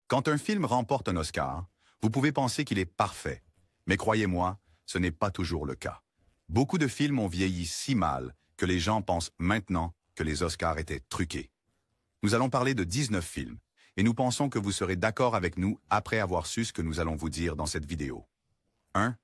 Quand un film remporte un Oscar, vous pouvez penser qu'il est parfait. Mais croyez-moi, ce n'est pas toujours le cas. Beaucoup de films ont vieilli si mal que les gens pensent maintenant que les Oscars étaient truqués. Nous allons parler de 19 films, et nous pensons que vous serez d'accord avec nous après avoir su ce que nous allons vous dire dans cette vidéo. 1.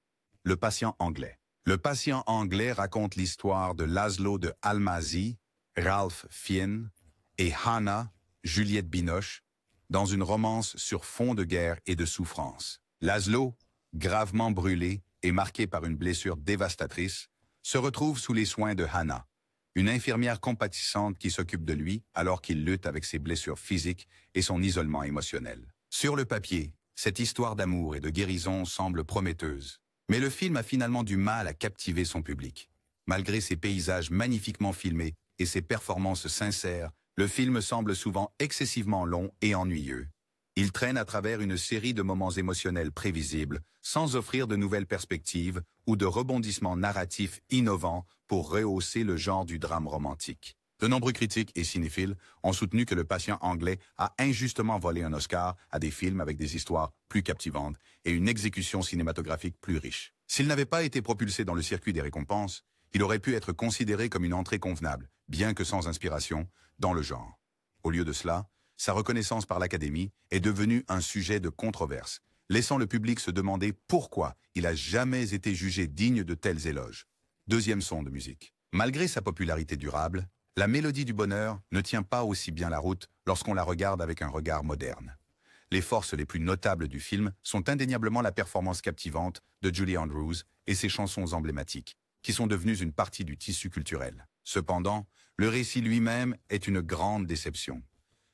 Le patient anglais. Le patient anglais raconte l'histoire de Laszlo de Almazy, Ralph Fiennes et Hannah, Juliette Binoche, dans une romance sur fond de guerre et de souffrance. Laszlo, gravement brûlé et marqué par une blessure dévastatrice, se retrouve sous les soins de Hannah, une infirmière compatissante qui s'occupe de lui alors qu'il lutte avec ses blessures physiques et son isolement émotionnel. Sur le papier, cette histoire d'amour et de guérison semble prometteuse, mais le film a finalement du mal à captiver son public. Malgré ses paysages magnifiquement filmés et ses performances sincères, le film semble souvent excessivement long et ennuyeux. Il traîne à travers une série de moments émotionnels prévisibles, sans offrir de nouvelles perspectives ou de rebondissements narratifs innovants pour rehausser le genre du drame romantique. De nombreux critiques et cinéphiles ont soutenu que Le Patient anglais a injustement volé un Oscar à des films avec des histoires plus captivantes et une exécution cinématographique plus riche. S'il n'avait pas été propulsé dans le circuit des récompenses, il aurait pu être considéré comme une entrée convenable, bien que sans inspiration, dans le genre. Au lieu de cela, sa reconnaissance par l'Académie est devenue un sujet de controverse, laissant le public se demander pourquoi il n'a jamais été jugé digne de tels éloges. Deuxième son de musique. Malgré sa popularité durable, la mélodie du bonheur ne tient pas aussi bien la route lorsqu'on la regarde avec un regard moderne. Les forces les plus notables du film sont indéniablement la performance captivante de Julie Andrews et ses chansons emblématiques, qui sont devenues une partie du tissu culturel. Cependant, le récit lui-même est une grande déception.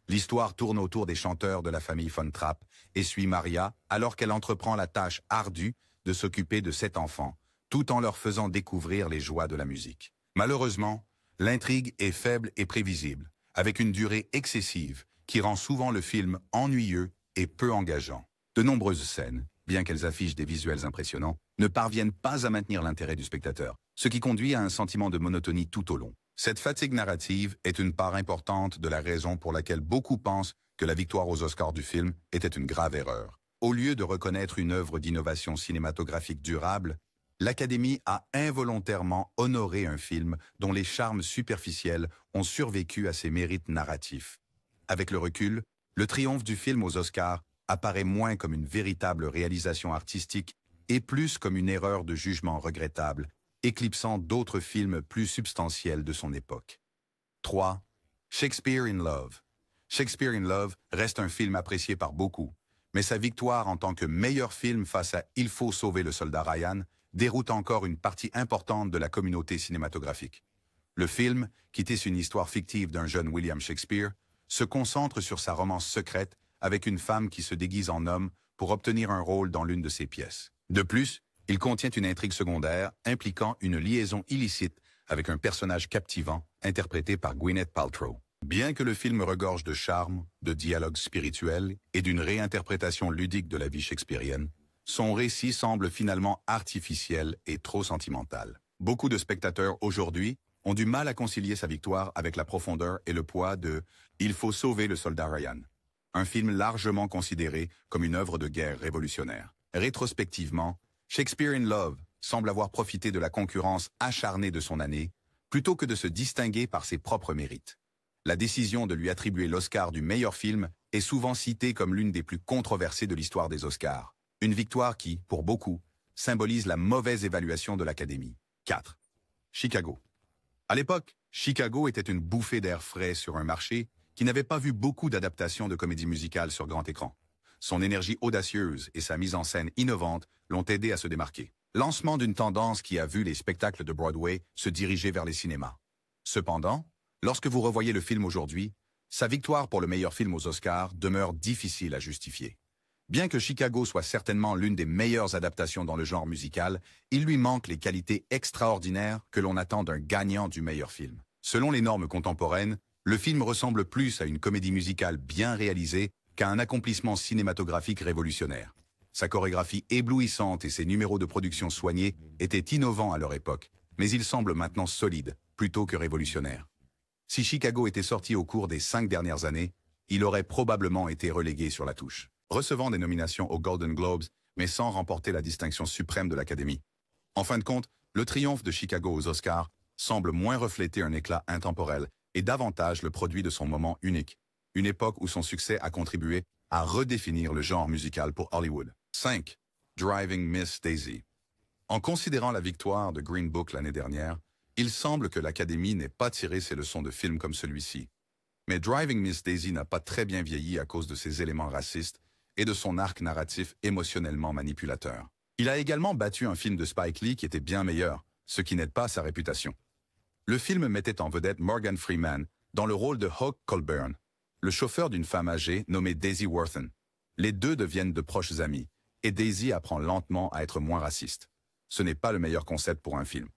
L'histoire tourne autour des chanteurs de la famille Von Trapp et suit Maria alors qu'elle entreprend la tâche ardue de s'occuper de 7 enfants, tout en leur faisant découvrir les joies de la musique. Malheureusement, l'intrigue est faible et prévisible, avec une durée excessive qui rend souvent le film ennuyeux et peu engageant. De nombreuses scènes, bien qu'elles affichent des visuels impressionnants, ne parviennent pas à maintenir l'intérêt du spectateur, ce qui conduit à un sentiment de monotonie tout au long. Cette fatigue narrative est une part importante de la raison pour laquelle beaucoup pensent que la victoire aux Oscars du film était une grave erreur. Au lieu de reconnaître une œuvre d'innovation cinématographique durable, l'Académie a involontairement honoré un film dont les charmes superficiels ont survécu à ses mérites narratifs. Avec le recul, le triomphe du film aux Oscars apparaît moins comme une véritable réalisation artistique et plus comme une erreur de jugement regrettable, éclipsant d'autres films plus substantiels de son époque. 3. Shakespeare in Love. Shakespeare in Love reste un film apprécié par beaucoup, mais sa victoire en tant que meilleur film face à Il faut sauver le soldat Ryan déroute encore une partie importante de la communauté cinématographique. Le film, qui tisse une histoire fictive d'un jeune William Shakespeare, se concentre sur sa romance secrète avec une femme qui se déguise en homme pour obtenir un rôle dans l'une de ses pièces. De plus, il contient une intrigue secondaire impliquant une liaison illicite avec un personnage captivant interprété par Gwyneth Paltrow. Bien que le film regorge de charme, de dialogues spirituels et d'une réinterprétation ludique de la vie shakespearienne, son récit semble finalement artificiel et trop sentimental. Beaucoup de spectateurs aujourd'hui ont du mal à concilier sa victoire avec la profondeur et le poids de « Il faut sauver le soldat Ryan », un film largement considéré comme une œuvre de guerre révolutionnaire. Rétrospectivement, Shakespeare in Love semble avoir profité de la concurrence acharnée de son année, plutôt que de se distinguer par ses propres mérites. La décision de lui attribuer l'Oscar du meilleur film est souvent citée comme l'une des plus controversées de l'histoire des Oscars. Une victoire qui, pour beaucoup, symbolise la mauvaise évaluation de l'Académie. 4. Chicago. À l'époque, Chicago était une bouffée d'air frais sur un marché qui n'avait pas vu beaucoup d'adaptations de comédies musicales sur grand écran. Son énergie audacieuse et sa mise en scène innovante l'ont aidé à se démarquer. Lancement d'une tendance qui a vu les spectacles de Broadway se diriger vers les cinémas. Cependant, lorsque vous revoyez le film aujourd'hui, sa victoire pour le meilleur film aux Oscars demeure difficile à justifier. Bien que Chicago soit certainement l'une des meilleures adaptations dans le genre musical, il lui manque les qualités extraordinaires que l'on attend d'un gagnant du meilleur film. Selon les normes contemporaines, le film ressemble plus à une comédie musicale bien réalisée qu'à un accomplissement cinématographique révolutionnaire. Sa chorégraphie éblouissante et ses numéros de production soignés étaient innovants à leur époque, mais ils semblent maintenant solides, plutôt que révolutionnaires. Si Chicago était sorti au cours des 5 dernières années, il aurait probablement été relégué sur la touche. recevant des nominations aux Golden Globes, mais sans remporter la distinction suprême de l'Académie. En fin de compte, le triomphe de Chicago aux Oscars semble moins refléter un éclat intemporel et davantage le produit de son moment unique, une époque où son succès a contribué à redéfinir le genre musical pour Hollywood. 5. Driving Miss Daisy. En considérant la victoire de Green Book l'année dernière, il semble que l'Académie n'ait pas tiré ses leçons de films comme celui-ci. Mais Driving Miss Daisy n'a pas très bien vieilli à cause de ses éléments racistes et de son arc narratif émotionnellement manipulateur. Il a également battu un film de Spike Lee qui était bien meilleur, ce qui n'aide pas sa réputation. Le film mettait en vedette Morgan Freeman dans le rôle de Hawk Colburn, le chauffeur d'une femme âgée nommée Daisy Worthington. Les deux deviennent de proches amis, et Daisy apprend lentement à être moins raciste. Ce n'est pas le meilleur concept pour un film.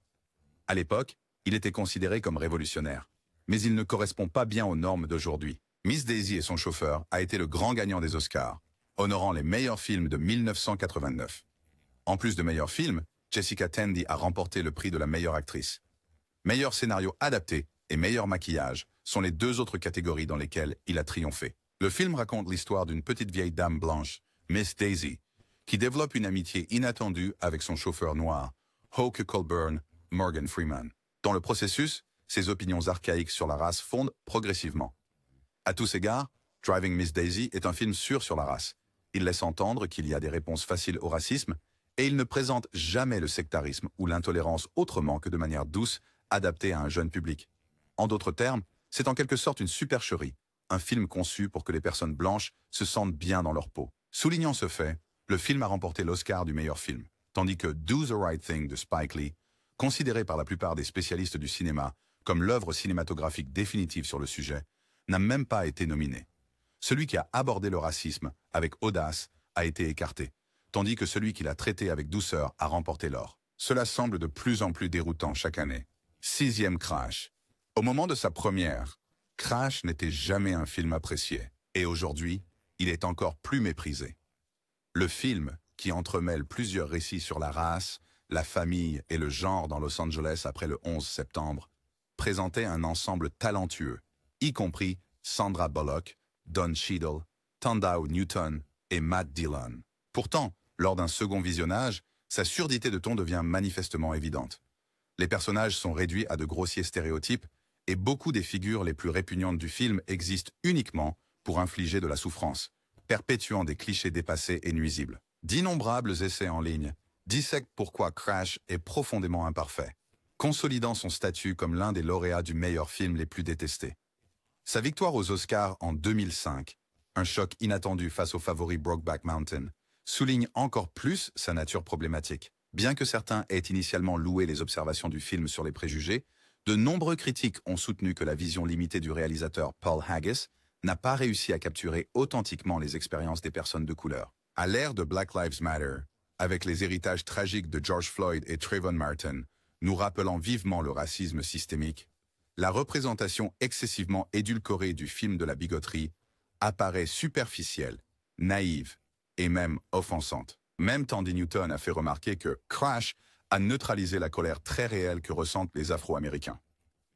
À l'époque, il était considéré comme révolutionnaire, mais il ne correspond pas bien aux normes d'aujourd'hui. Miss Daisy et son chauffeur a été le grand gagnant des Oscars, honorant les meilleurs films de 1989. En plus de meilleurs films, Jessica Tandy a remporté le prix de la meilleure actrice. Meilleur scénario adapté et meilleur maquillage sont les deux autres catégories dans lesquelles il a triomphé. Le film raconte l'histoire d'une petite vieille dame blanche, Miss Daisy, qui développe une amitié inattendue avec son chauffeur noir, Hawk Colburn, Morgan Freeman. Dans le processus, ses opinions archaïques sur la race fondent progressivement. À tous égards, Driving Miss Daisy est un film sûr sur la race. Il laisse entendre qu'il y a des réponses faciles au racisme et il ne présente jamais le sectarisme ou l'intolérance autrement que de manière douce, adaptée à un jeune public. En d'autres termes, c'est en quelque sorte une supercherie, un film conçu pour que les personnes blanches se sentent bien dans leur peau. Soulignant ce fait, le film a remporté l'Oscar du meilleur film, tandis que Do the Right Thing de Spike Lee, considéré par la plupart des spécialistes du cinéma comme l'œuvre cinématographique définitive sur le sujet, n'a même pas été nominé. Celui qui a abordé le racisme avec audace a été écarté, tandis que celui qui l'a traité avec douceur a remporté l'or. Cela semble de plus en plus déroutant chaque année. 6e Crash. Au moment de sa première, Crash n'était jamais un film apprécié, et aujourd'hui, il est encore plus méprisé. Le film, qui entremêle plusieurs récits sur la race, la famille et le genre dans Los Angeles après le 11 septembre, présentait un ensemble talentueux, y compris Sandra Bullock, Don Cheadle, Thandau Newton et Matt Dillon. Pourtant, lors d'un second visionnage, sa surdité de ton devient manifestement évidente. Les personnages sont réduits à de grossiers stéréotypes et beaucoup des figures les plus répugnantes du film existent uniquement pour infliger de la souffrance, perpétuant des clichés dépassés et nuisibles. D'innombrables essais en ligne dissèquent pourquoi Crash est profondément imparfait, consolidant son statut comme l'un des lauréats du meilleur film les plus détestés. Sa victoire aux Oscars en 2005, un choc inattendu face au favori Brokeback Mountain, souligne encore plus sa nature problématique. Bien que certains aient initialement loué les observations du film sur les préjugés, de nombreux critiques ont soutenu que la vision limitée du réalisateur Paul Haggis n'a pas réussi à capturer authentiquement les expériences des personnes de couleur. À l'ère de Black Lives Matter, avec les héritages tragiques de George Floyd et Trayvon Martin, nous rappelant vivement le racisme systémique, la représentation excessivement édulcorée du film de la bigoterie apparaît superficielle, naïve et même offensante. Même Thandie Newton a fait remarquer que Crash a neutralisé la colère très réelle que ressentent les Afro-Américains.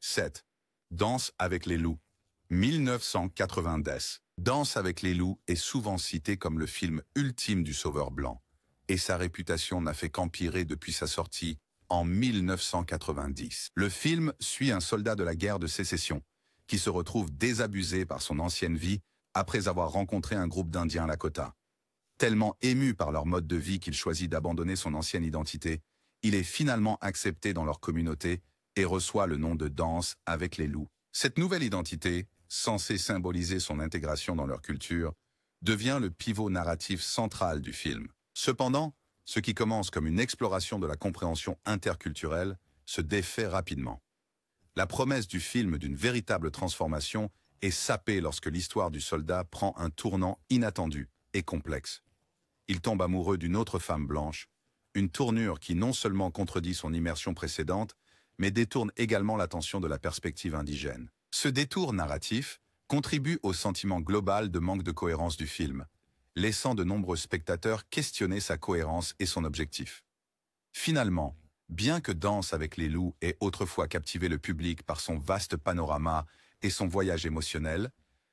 7. Danse avec les loups. 1990. Danse avec les loups est souvent cité comme le film ultime du sauveur blanc, et sa réputation n'a fait qu'empirer depuis sa sortie en 1990. Le film suit un soldat de la guerre de sécession qui se retrouve désabusé par son ancienne vie après avoir rencontré un groupe d'Indiens Lakota. Tellement ému par leur mode de vie qu'il choisit d'abandonner son ancienne identité, il est finalement accepté dans leur communauté et reçoit le nom de Danse avec les loups. Cette nouvelle identité, censée symboliser son intégration dans leur culture, devient le pivot narratif central du film. Cependant, ce qui commence comme une exploration de la compréhension interculturelle se défait rapidement. La promesse du film d'une véritable transformation est sapée lorsque l'histoire du soldat prend un tournant inattendu et complexe. Il tombe amoureux d'une autre femme blanche, une tournure qui non seulement contredit son immersion précédente, mais détourne également l'attention de la perspective indigène. Ce détour narratif contribue au sentiment global de manque de cohérence du film, laissant de nombreux spectateurs questionner sa cohérence et son objectif. Finalement, bien que Danse avec les loups ait autrefois captivé le public par son vaste panorama et son voyage émotionnel,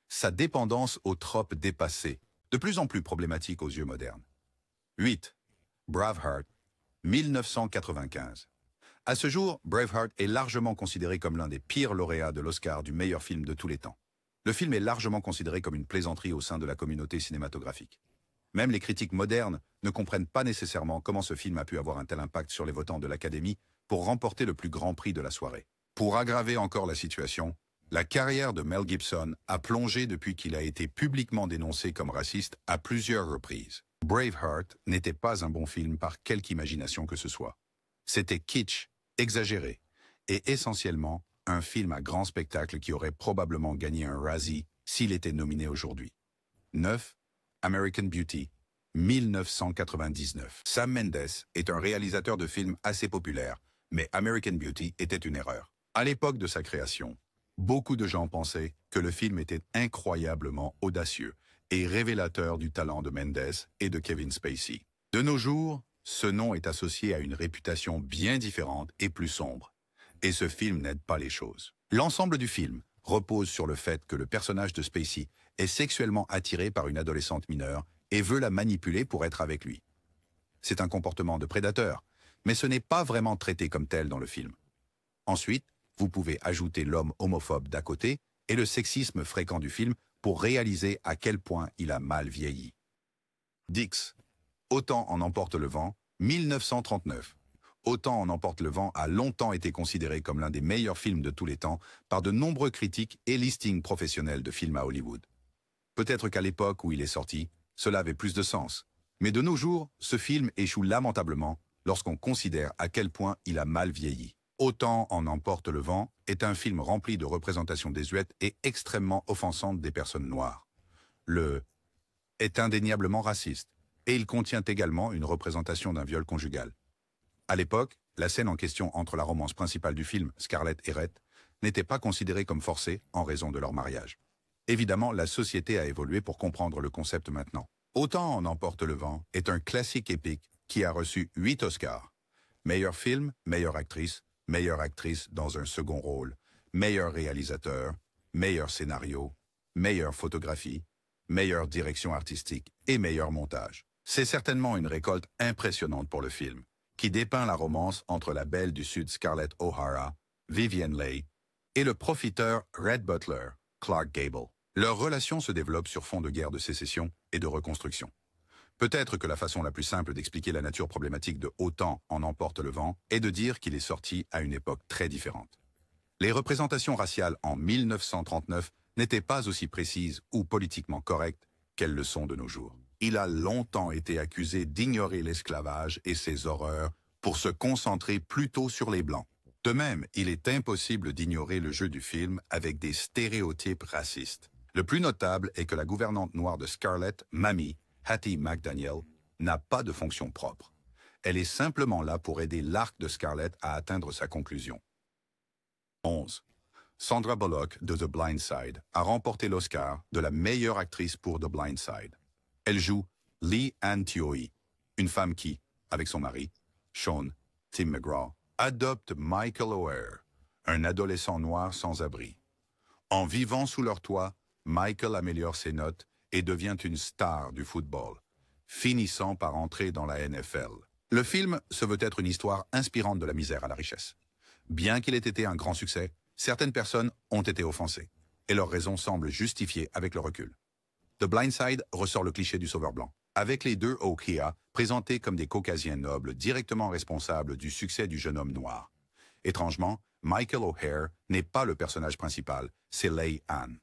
sa dépendance aux tropes dépassés, de plus en plus problématique aux yeux modernes. 8. Braveheart, 1995. À ce jour, Braveheart est largement considéré comme l'un des pires lauréats de l'Oscar du meilleur film de tous les temps. Le film est largement considéré comme une plaisanterie au sein de la communauté cinématographique. Même les critiques modernes ne comprennent pas nécessairement comment ce film a pu avoir un tel impact sur les votants de l'Académie pour remporter le plus grand prix de la soirée. Pour aggraver encore la situation, la carrière de Mel Gibson a plongé depuis qu'il a été publiquement dénoncé comme raciste à plusieurs reprises. Braveheart n'était pas un bon film par quelque imagination que ce soit. C'était kitsch, exagéré, et essentiellement un film à grand spectacle qui aurait probablement gagné un Razzie s'il était nominé aujourd'hui. 9. American Beauty, 1999. Sam Mendes est un réalisateur de films assez populaire, mais American Beauty était une erreur. À l'époque de sa création, beaucoup de gens pensaient que le film était incroyablement audacieux et révélateur du talent de Mendes et de Kevin Spacey. De nos jours, ce nom est associé à une réputation bien différente et plus sombre. Et ce film n'aide pas les choses. L'ensemble du film repose sur le fait que le personnage de Spacey est sexuellement attiré par une adolescente mineure et veut la manipuler pour être avec lui. C'est un comportement de prédateur, mais ce n'est pas vraiment traité comme tel dans le film. Ensuite, vous pouvez ajouter l'homme homophobe d'à côté et le sexisme fréquent du film pour réaliser à quel point il a mal vieilli. Dix. Autant en emporte le vent, 1939. Autant en emporte le vent a longtemps été considéré comme l'un des meilleurs films de tous les temps par de nombreux critiques et listings professionnels de films à Hollywood. Peut-être qu'à l'époque où il est sorti, cela avait plus de sens. Mais de nos jours, ce film échoue lamentablement lorsqu'on considère à quel point il a mal vieilli. Autant en emporte le vent est un film rempli de représentations désuètes et extrêmement offensantes des personnes noires. Le est indéniablement raciste, et il contient également une représentation d'un viol conjugal. À l'époque, la scène en question entre la romance principale du film, Scarlett et Rhett, n'était pas considérée comme forcée en raison de leur mariage. Évidemment, la société a évolué pour comprendre le concept maintenant. Autant en emporte le vent est un classique épique qui a reçu 8 Oscars. Meilleur film, meilleure actrice dans un second rôle, meilleur réalisateur, meilleur scénario, meilleure photographie, meilleure direction artistique et meilleur montage. C'est certainement une récolte impressionnante pour le film, qui dépeint la romance entre la belle du Sud Scarlett O'Hara, Vivien Leigh, et le profiteur Red Butler, Clark Gable. Leur relation se développe sur fond de guerre de sécession et de reconstruction. Peut-être que la façon la plus simple d'expliquer la nature problématique de Autant en emporte le vent est de dire qu'il est sorti à une époque très différente. Les représentations raciales en 1939 n'étaient pas aussi précises ou politiquement correctes qu'elles le sont de nos jours. Il a longtemps été accusé d'ignorer l'esclavage et ses horreurs pour se concentrer plutôt sur les Blancs. De même, il est impossible d'ignorer le jeu du film avec des stéréotypes racistes. Le plus notable est que la gouvernante noire de Scarlett, Mamie, Hattie McDaniel, n'a pas de fonction propre. Elle est simplement là pour aider l'arc de Scarlett à atteindre sa conclusion. 11. Sandra Bullock de The Blind Side a remporté l'Oscar de la meilleure actrice pour The Blind Side. Elle joue Lee Ann Thioey, une femme qui, avec son mari, Sean Tim McGraw, adopte Michael O'Hare, un adolescent noir sans abri. En vivant sous leur toit, Michael améliore ses notes et devient une star du football, finissant par entrer dans la NFL. Le film se veut être une histoire inspirante de la misère à la richesse. Bien qu'il ait été un grand succès, certaines personnes ont été offensées, et leurs raisons semblent justifiées avec le recul. The Blind Side ressort le cliché du sauveur blanc, avec les deux O'Hare présentés comme des caucasiens nobles directement responsables du succès du jeune homme noir. Étrangement, Michael O'Hare n'est pas le personnage principal, c'est Leigh Ann.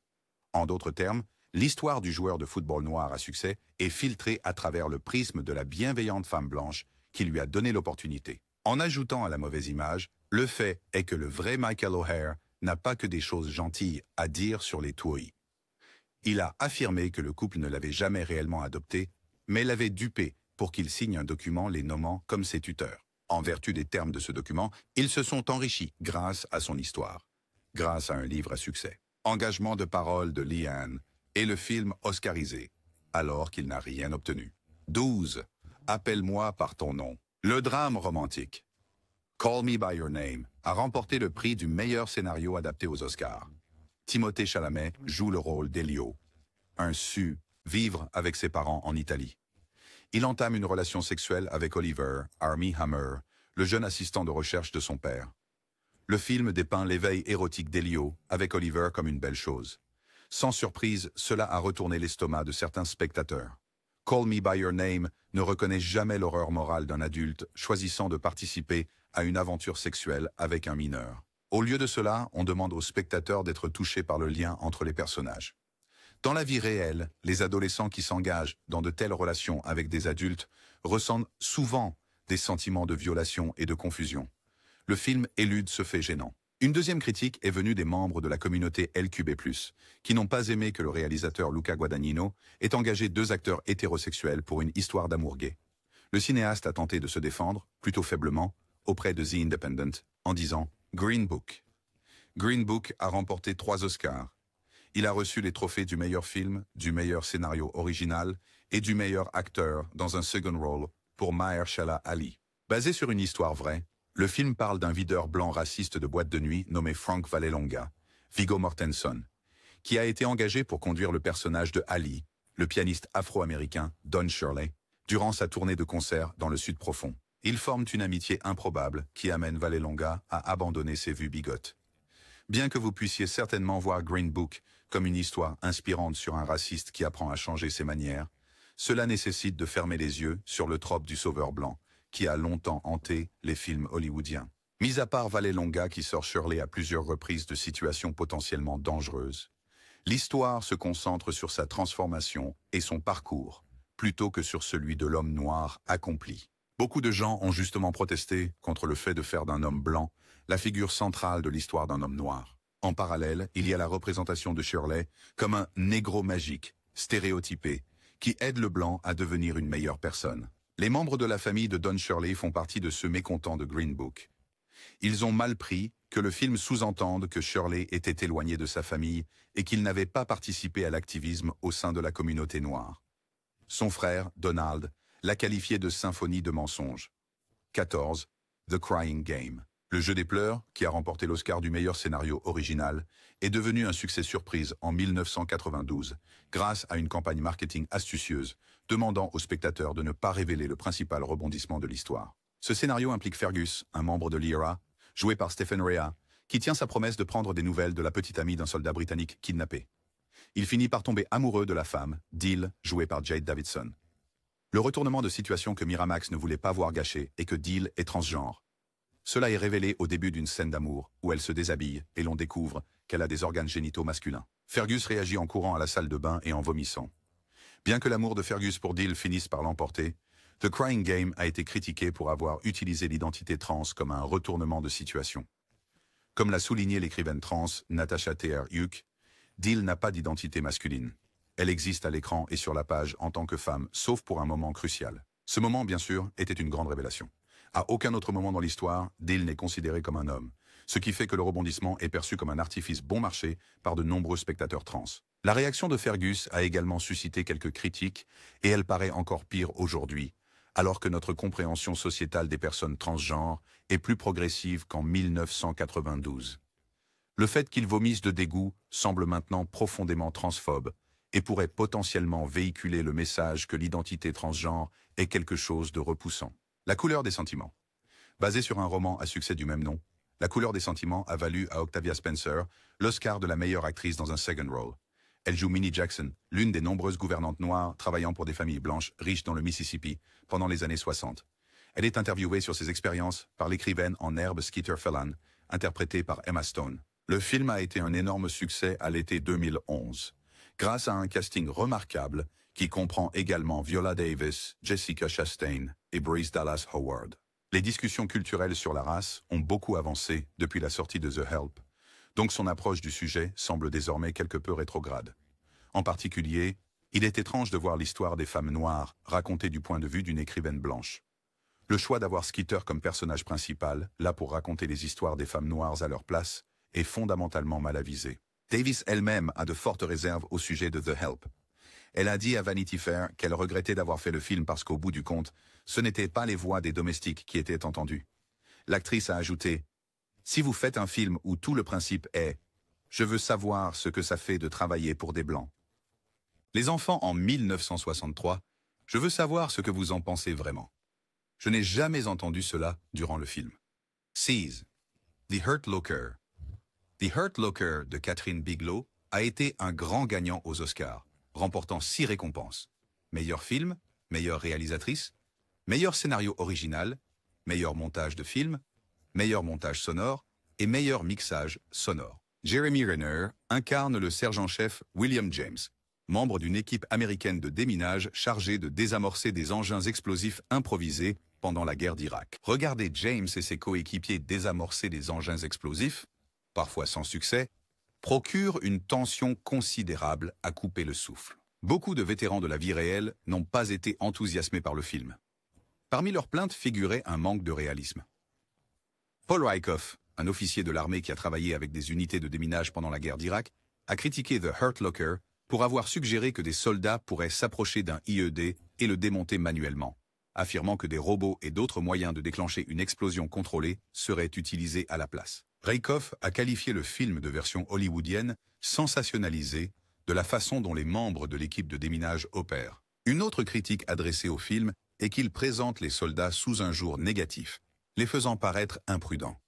En d'autres termes, l'histoire du joueur de football noir à succès est filtrée à travers le prisme de la bienveillante femme blanche qui lui a donné l'opportunité. En ajoutant à la mauvaise image, le fait est que le vrai Michael O'Hare n'a pas que des choses gentilles à dire sur les Thioey. Il a affirmé que le couple ne l'avait jamais réellement adopté, mais l'avait dupé pour qu'il signe un document les nommant comme ses tuteurs. En vertu des termes de ce document, ils se sont enrichis grâce à son histoire, grâce à un livre à succès. Engagement de parole de Leigh Ann et le film oscarisé, alors qu'il n'a rien obtenu. 12. Appelle-moi par ton nom. Le drame romantique. Call Me By Your Name a remporté le prix du meilleur scénario adapté aux Oscars. Timothée Chalamet joue le rôle d'Elio, un vivre avec ses parents en Italie. Il entame une relation sexuelle avec Oliver, Armie Hammer, le jeune assistant de recherche de son père. Le film dépeint l'éveil érotique d'Elio avec Oliver comme une belle chose. Sans surprise, cela a retourné l'estomac de certains spectateurs. Call Me By Your Name ne reconnaît jamais l'horreur morale d'un adulte choisissant de participer à une aventure sexuelle avec un mineur. Au lieu de cela, on demande aux spectateurs d'être touchés par le lien entre les personnages. Dans la vie réelle, les adolescents qui s'engagent dans de telles relations avec des adultes ressentent souvent des sentiments de violation et de confusion. Le film élude ce fait gênant. Une deuxième critique est venue des membres de la communauté LQB+, qui n'ont pas aimé que le réalisateur Luca Guadagnino ait engagé 2 acteurs hétérosexuels pour une histoire d'amour gay. Le cinéaste a tenté de se défendre, plutôt faiblement, auprès de The Independent, en disant « Green Book ». Green Book a remporté 3 Oscars. Il a reçu les trophées du meilleur film, du meilleur scénario original et du meilleur acteur dans un second role pour Mahershala Ali. Basé sur une histoire vraie, le film parle d'un videur blanc raciste de boîte de nuit nommé Frank Vallelonga, Viggo Mortensen, qui a été engagé pour conduire le personnage de Ali, le pianiste afro-américain Don Shirley, durant sa tournée de concert dans le Sud profond. Ils forment une amitié improbable qui amène Vallelonga à abandonner ses vues bigotes. Bien que vous puissiez certainement voir Green Book comme une histoire inspirante sur un raciste qui apprend à changer ses manières, cela nécessite de fermer les yeux sur le trope du sauveur blanc, qui a longtemps hanté les films hollywoodiens. Mis à part Vallelonga qui sort Shirley à plusieurs reprises de situations potentiellement dangereuses, l'histoire se concentre sur sa transformation et son parcours, plutôt que sur celui de l'homme noir accompli. Beaucoup de gens ont justement protesté contre le fait de faire d'un homme blanc la figure centrale de l'histoire d'un homme noir. En parallèle, il y a la représentation de Shirley comme un négro magique, stéréotypé, qui aide le blanc à devenir une meilleure personne. Les membres de la famille de Don Shirley font partie de ceux mécontents de Green Book. Ils ont mal pris que le film sous-entende que Shirley était éloigné de sa famille et qu'il n'avait pas participé à l'activisme au sein de la communauté noire. Son frère, Donald, l'a qualifié de symphonie de mensonges. 14. The Crying Game. Le jeu des pleurs, qui a remporté l'Oscar du meilleur scénario original, est devenu un succès surprise en 1992, grâce à une campagne marketing astucieuse, demandant aux spectateurs de ne pas révéler le principal rebondissement de l'histoire. Ce scénario implique Fergus, un membre de l'IRA, joué par Stephen Rea, qui tient sa promesse de prendre des nouvelles de la petite amie d'un soldat britannique kidnappé. Il finit par tomber amoureux de la femme, Deal, jouée par Jade Davidson. Le retournement de situation que Miramax ne voulait pas voir gâché est que Deal est transgenre. Cela est révélé au début d'une scène d'amour, où elle se déshabille et l'on découvre qu'elle a des organes génitaux masculins. Fergus réagit en courant à la salle de bain et en vomissant. Bien que l'amour de Fergus pour Deal finisse par l'emporter, The Crying Game a été critiqué pour avoir utilisé l'identité trans comme un retournement de situation. Comme l'a souligné l'écrivaine trans Natasha T.R. Hughes, Deal n'a pas d'identité masculine. Elle existe à l'écran et sur la page en tant que femme, sauf pour un moment crucial. Ce moment, bien sûr, était une grande révélation. À aucun autre moment dans l'histoire, Deal n'est considéré comme un homme, ce qui fait que le rebondissement est perçu comme un artifice bon marché par de nombreux spectateurs trans. La réaction de Fergus a également suscité quelques critiques, et elle paraît encore pire aujourd'hui, alors que notre compréhension sociétale des personnes transgenres est plus progressive qu'en 1992. Le fait qu'ils vomissent de dégoût semble maintenant profondément transphobe, et pourrait potentiellement véhiculer le message que l'identité transgenre est quelque chose de repoussant. La couleur des sentiments. Basée sur un roman à succès du même nom, La couleur des sentiments a valu à Octavia Spencer l'Oscar de la meilleure actrice dans un second role. Elle joue Minnie Jackson, l'une des nombreuses gouvernantes noires travaillant pour des familles blanches riches dans le Mississippi pendant les années 60. Elle est interviewée sur ses expériences par l'écrivaine en herbe Skeeter Phelan, interprétée par Emma Stone. Le film a été un énorme succès à l'été 2011, grâce à un casting remarquable qui comprend également Viola Davis, Jessica Chastain et Bryce Dallas Howard. Les discussions culturelles sur la race ont beaucoup avancé depuis la sortie de The Help, donc son approche du sujet semble désormais quelque peu rétrograde. En particulier, il est étrange de voir l'histoire des femmes noires racontée du point de vue d'une écrivaine blanche. Le choix d'avoir Skeeter comme personnage principal, là pour raconter les histoires des femmes noires à leur place, est fondamentalement mal avisé. Davis elle-même a de fortes réserves au sujet de The Help. Elle a dit à Vanity Fair qu'elle regrettait d'avoir fait le film parce qu'au bout du compte, ce n'étaient pas les voix des domestiques qui étaient entendues. L'actrice a ajouté « Si vous faites un film où tout le principe est « Je veux savoir ce que ça fait de travailler pour des Blancs », Les enfants en 1963, je veux savoir ce que vous en pensez vraiment. Je n'ai jamais entendu cela durant le film. 6. The Hurt Locker. The Hurt Locker de Catherine Bigelow a été un grand gagnant aux Oscars, remportant 6 récompenses. Meilleur film, meilleure réalisatrice, meilleur scénario original, meilleur montage de film, meilleur montage sonore et meilleur mixage sonore. Jeremy Renner incarne le sergent-chef William James, membre d'une équipe américaine de déminage chargée de désamorcer des engins explosifs improvisés pendant la guerre d'Irak. Regarder James et ses coéquipiers désamorcer des engins explosifs, parfois sans succès, procure une tension considérable à couper le souffle. Beaucoup de vétérans de la vie réelle n'ont pas été enthousiasmés par le film. Parmi leurs plaintes figurait un manque de réalisme. Paul Rieckhoff, un officier de l'armée qui a travaillé avec des unités de déminage pendant la guerre d'Irak, a critiqué The Hurt Locker pour avoir suggéré que des soldats pourraient s'approcher d'un IED et le démonter manuellement, affirmant que des robots et d'autres moyens de déclencher une explosion contrôlée seraient utilisés à la place. Rieckhoff a qualifié le film de version hollywoodienne sensationnalisée de la façon dont les membres de l'équipe de déminage opèrent. Une autre critique adressée au film est qu'il présente les soldats sous un jour négatif, les faisant paraître imprudents.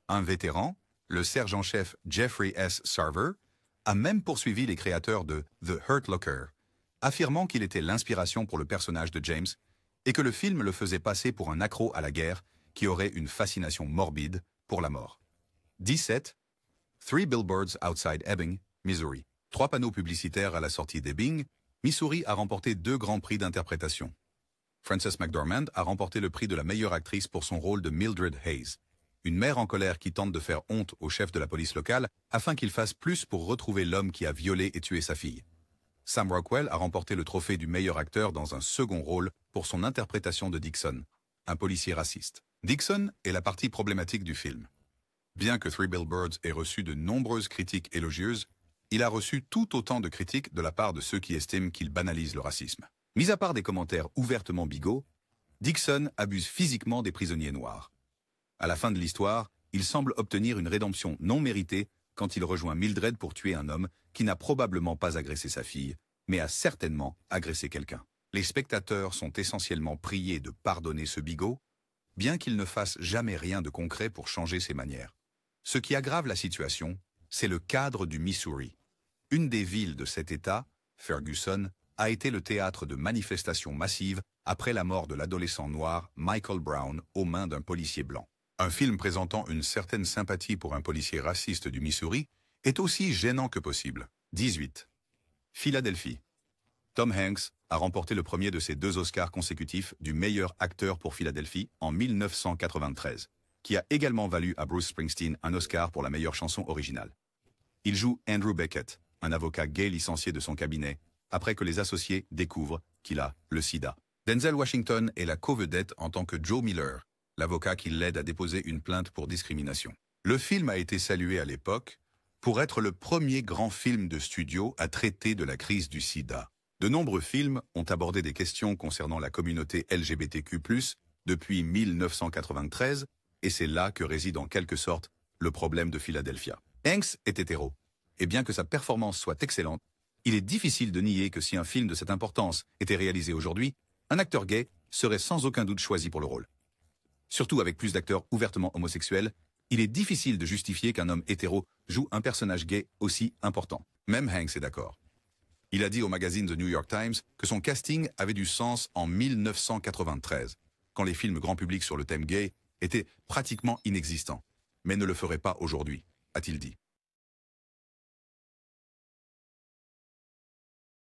Un vétéran, le sergent-chef Jeffrey S. Sarver, a même poursuivi les créateurs de The Hurt Locker, affirmant qu'il était l'inspiration pour le personnage de James et que le film le faisait passer pour un accro à la guerre qui aurait une fascination morbide pour la mort. 17. 3 Billboards Outside Ebbing, Missouri. 3 panneaux publicitaires à la sortie d'Ebbing, Missouri a remporté 2 grands prix d'interprétation. Frances McDormand a remporté le prix de la meilleure actrice pour son rôle de Mildred Hayes, une mère en colère qui tente de faire honte au chef de la police locale afin qu'il fasse plus pour retrouver l'homme qui a violé et tué sa fille. Sam Rockwell a remporté le trophée du meilleur acteur dans un second rôle pour son interprétation de Dixon, un policier raciste. Dixon est la partie problématique du film. Bien que 3 Billboards ait reçu de nombreuses critiques élogieuses, il a reçu tout autant de critiques de la part de ceux qui estiment qu'il banalise le racisme. Mis à part des commentaires ouvertement bigots, Dixon abuse physiquement des prisonniers noirs. À la fin de l'histoire, il semble obtenir une rédemption non méritée quand il rejoint Mildred pour tuer un homme qui n'a probablement pas agressé sa fille, mais a certainement agressé quelqu'un. Les spectateurs sont essentiellement priés de pardonner ce bigot, bien qu'il ne fasse jamais rien de concret pour changer ses manières. Ce qui aggrave la situation, c'est le cadre du Missouri. Une des villes de cet État, Ferguson, a été le théâtre de manifestations massives après la mort de l'adolescent noir Michael Brown aux mains d'un policier blanc. Un film présentant une certaine sympathie pour un policier raciste du Missouri est aussi gênant que possible. 18. Philadelphie. Tom Hanks a remporté le premier de ses 2 Oscars consécutifs du meilleur acteur pour Philadelphie en 1993, qui a également valu à Bruce Springsteen un Oscar pour la meilleure chanson originale. Il joue Andrew Beckett, un avocat gay licencié de son cabinet, après que les associés découvrent qu'il a le sida. Denzel Washington est la co-vedette en tant que Joe Miller, l'avocat qui l'aide à déposer une plainte pour discrimination. Le film a été salué à l'époque pour être le premier grand film de studio à traiter de la crise du sida. De nombreux films ont abordé des questions concernant la communauté LGBTQ+, depuis 1993, et c'est là que réside en quelque sorte le problème de Philadelphia. Hanks est hétéro, et bien que sa performance soit excellente, il est difficile de nier que si un film de cette importance était réalisé aujourd'hui, un acteur gay serait sans aucun doute choisi pour le rôle. Surtout avec plus d'acteurs ouvertement homosexuels, il est difficile de justifier qu'un homme hétéro joue un personnage gay aussi important. Même Hanks est d'accord. Il a dit au magazine The New York Times que son casting avait du sens en 1993, quand les films grand public sur le thème gay étaient pratiquement inexistants, mais ne le feraient pas aujourd'hui, a-t-il dit.